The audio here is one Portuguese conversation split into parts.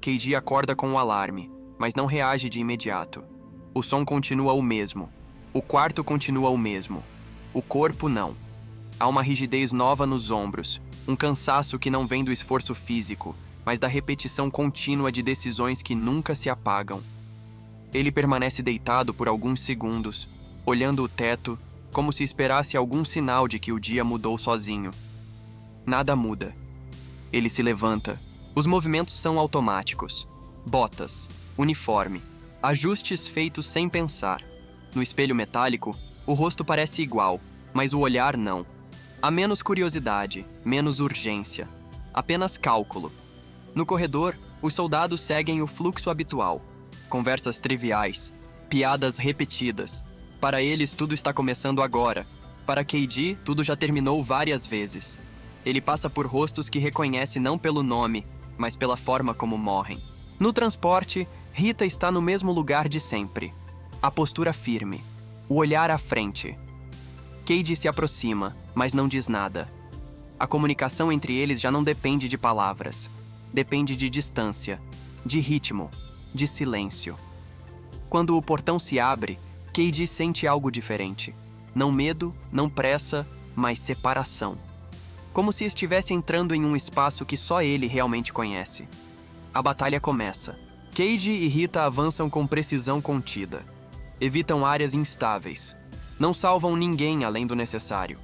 Keiji acorda com o alarme, mas não reage de imediato. O som continua o mesmo. O quarto continua o mesmo. O corpo não. Há uma rigidez nova nos ombros, um cansaço que não vem do esforço físico, mas da repetição contínua de decisões que nunca se apagam. Ele permanece deitado por alguns segundos, olhando o teto, como se esperasse algum sinal de que o dia mudou sozinho. Nada muda. Ele se levanta. Os movimentos são automáticos. Botas, uniforme, ajustes feitos sem pensar. No espelho metálico, o rosto parece igual, mas o olhar não. Há menos curiosidade, menos urgência. Apenas cálculo. No corredor, os soldados seguem o fluxo habitual. Conversas triviais, piadas repetidas. Para eles, tudo está começando agora. Para Keiji, tudo já terminou várias vezes. Ele passa por rostos que reconhece não pelo nome, mas pela forma como morrem. No transporte, Rita está no mesmo lugar de sempre. A postura firme, o olhar à frente. Keiji se aproxima, mas não diz nada. A comunicação entre eles já não depende de palavras. Depende de distância, de ritmo, de silêncio. Quando o portão se abre, Keiji sente algo diferente. Não medo, não pressa, mas separação. Como se estivesse entrando em um espaço que só ele realmente conhece. A batalha começa. Keiji e Rita avançam com precisão contida. Evitam áreas instáveis. Não salvam ninguém além do necessário.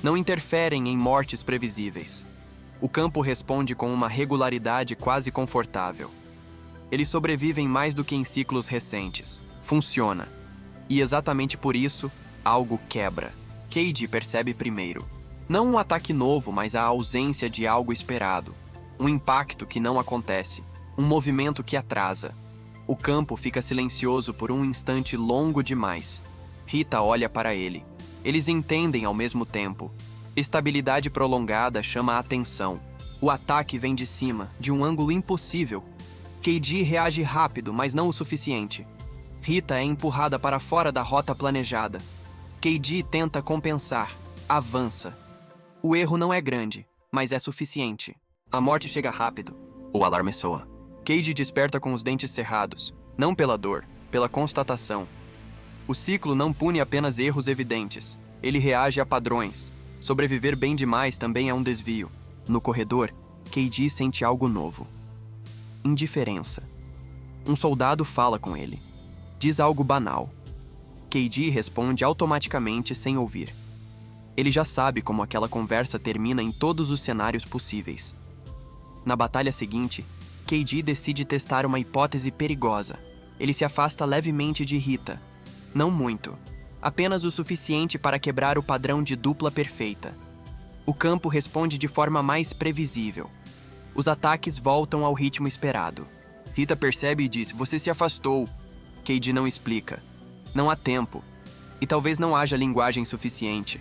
Não interferem em mortes previsíveis. O campo responde com uma regularidade quase confortável. Eles sobrevivem mais do que em ciclos recentes. Funciona. E exatamente por isso, algo quebra. Keiji percebe primeiro. Não um ataque novo, mas a ausência de algo esperado. Um impacto que não acontece. Um movimento que atrasa. O campo fica silencioso por um instante longo demais. Rita olha para ele. Eles entendem ao mesmo tempo. Estabilidade prolongada chama a atenção. O ataque vem de cima, de um ângulo impossível. Keiji reage rápido, mas não o suficiente. Rita é empurrada para fora da rota planejada. Keiji tenta compensar. Avança. O erro não é grande, mas é suficiente. A morte chega rápido. O alarme soa. Keiji desperta com os dentes cerrados. Não pela dor, pela constatação. O ciclo não pune apenas erros evidentes. Ele reage a padrões. Sobreviver bem demais também é um desvio. No corredor, Keiji sente algo novo. Indiferença. Um soldado fala com ele. Diz algo banal. Keiji responde automaticamente sem ouvir. Ele já sabe como aquela conversa termina em todos os cenários possíveis. Na batalha seguinte, Keiji decide testar uma hipótese perigosa. Ele se afasta levemente de Rita. Não muito. Apenas o suficiente para quebrar o padrão de dupla perfeita. O campo responde de forma mais previsível. Os ataques voltam ao ritmo esperado. Rita percebe e diz: "Você se afastou." Keiji não explica. Não há tempo. E talvez não haja linguagem suficiente.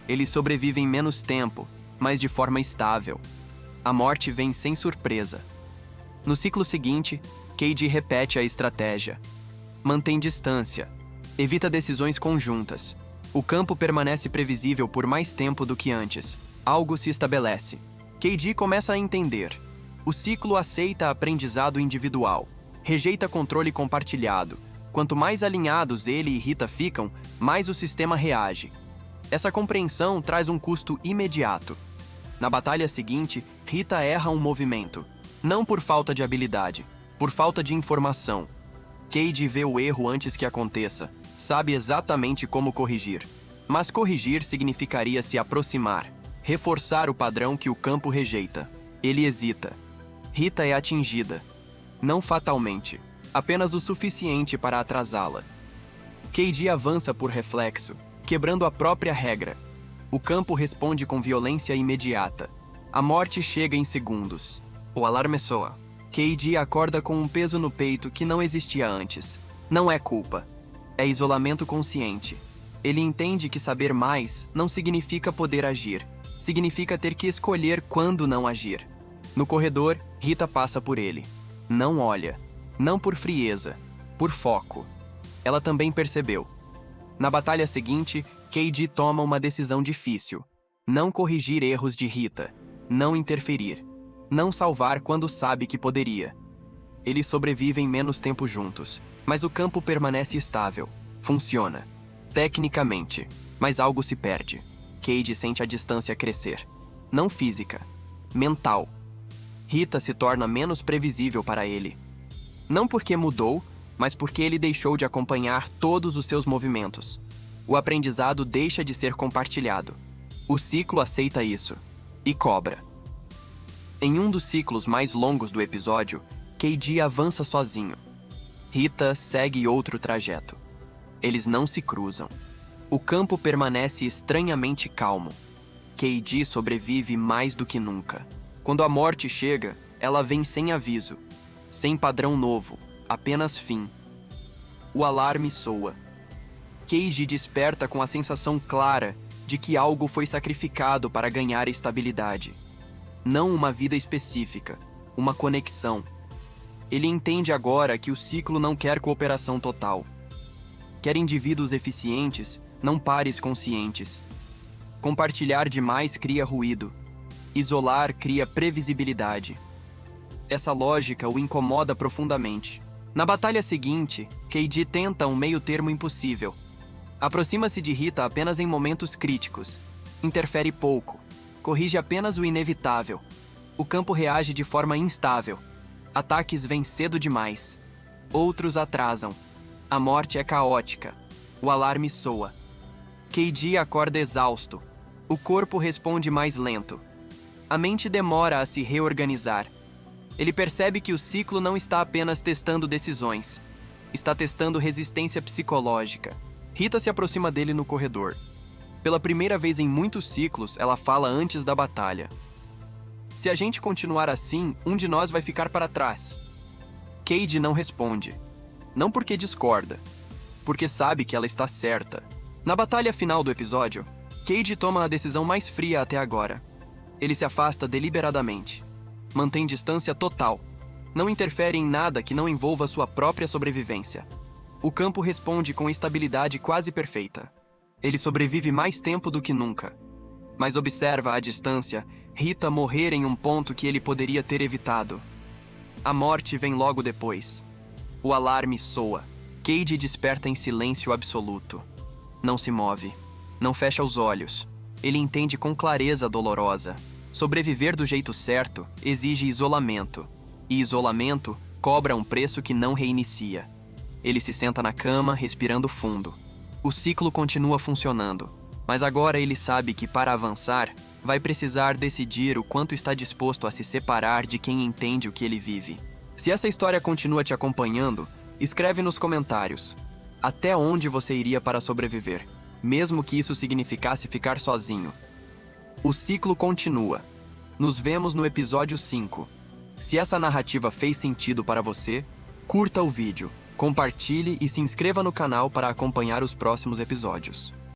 Eles sobrevivem menos tempo, mas de forma estável. A morte vem sem surpresa. No ciclo seguinte, Keiji repete a estratégia. Mantém distância. Evita decisões conjuntas. O campo permanece previsível por mais tempo do que antes. Algo se estabelece. Keiji começa a entender. O ciclo aceita aprendizado individual. Rejeita controle compartilhado. Quanto mais alinhados ele e Rita ficam, mais o sistema reage. Essa compreensão traz um custo imediato. Na batalha seguinte, Rita erra um movimento. Não por falta de habilidade, por falta de informação. Keiji vê o erro antes que aconteça. Sabe exatamente como corrigir. Mas corrigir significaria se aproximar. Reforçar o padrão que o campo rejeita. Ele hesita. Rita é atingida. Não fatalmente. Apenas o suficiente para atrasá-la. Keiji avança por reflexo, quebrando a própria regra. O campo responde com violência imediata. A morte chega em segundos. O alarme soa. Keiji acorda com um peso no peito que não existia antes. Não é culpa. É isolamento consciente. Ele entende que saber mais não significa poder agir. Significa ter que escolher quando não agir. No corredor, Rita passa por ele. Não olha. Não por frieza. Por foco. Ela também percebeu. Na batalha seguinte, Keiji toma uma decisão difícil. Não corrigir erros de Rita. Não interferir. Não salvar quando sabe que poderia. Eles sobrevivem menos tempo juntos, mas o campo permanece estável. Funciona. Tecnicamente, mas algo se perde. Cade sente a distância crescer. Não física, mental. Rita se torna menos previsível para ele. Não porque mudou, mas porque ele deixou de acompanhar todos os seus movimentos. O aprendizado deixa de ser compartilhado. O ciclo aceita isso e cobra. Em um dos ciclos mais longos do episódio, Cade avança sozinho. Rita segue outro trajeto. Eles não se cruzam. O campo permanece estranhamente calmo. Cade sobrevive mais do que nunca. Quando a morte chega, ela vem sem aviso, sem padrão novo, apenas fim. O alarme soa. Cade desperta com a sensação clara de que algo foi sacrificado para ganhar estabilidade. Não uma vida específica, uma conexão. Ele entende agora que o ciclo não quer cooperação total. Quer indivíduos eficientes, não pares conscientes. Compartilhar demais cria ruído. Isolar cria previsibilidade. Essa lógica o incomoda profundamente. Na batalha seguinte, Cade tenta um meio-termo impossível. Aproxima-se de Rita apenas em momentos críticos. Interfere pouco. Corrige apenas o inevitável. O campo reage de forma instável. Ataques vêm cedo demais. Outros atrasam. A morte é caótica. O alarme soa. Cade acorda exausto. O corpo responde mais lento. A mente demora a se reorganizar. Ele percebe que o ciclo não está apenas testando decisões. Está testando resistência psicológica. Rita se aproxima dele no corredor. Pela primeira vez em muitos ciclos, ela fala antes da batalha. Se a gente continuar assim, um de nós vai ficar para trás. Cade não responde. Não porque discorda, porque sabe que ela está certa. Na batalha final do episódio, Cade toma a decisão mais fria até agora. Ele se afasta deliberadamente. Mantém distância total. Não interfere em nada que não envolva sua própria sobrevivência. O campo responde com estabilidade quase perfeita. Ele sobrevive mais tempo do que nunca. Mas observa à distância Rita morrer em um ponto que ele poderia ter evitado. A morte vem logo depois. O alarme soa. Cade desperta em silêncio absoluto. Não se move. Não fecha os olhos. Ele entende com clareza dolorosa. Sobreviver do jeito certo exige isolamento. E isolamento cobra um preço que não reinicia. Ele se senta na cama, respirando fundo. O ciclo continua funcionando. Mas agora ele sabe que, para avançar, vai precisar decidir o quanto está disposto a se separar de quem entende o que ele vive. Se essa história continua te acompanhando, escreve nos comentários. Até onde você iria para sobreviver, mesmo que isso significasse ficar sozinho? O ciclo continua. Nos vemos no episódio 5. Se essa narrativa fez sentido para você, curta o vídeo, compartilhe e se inscreva no canal para acompanhar os próximos episódios.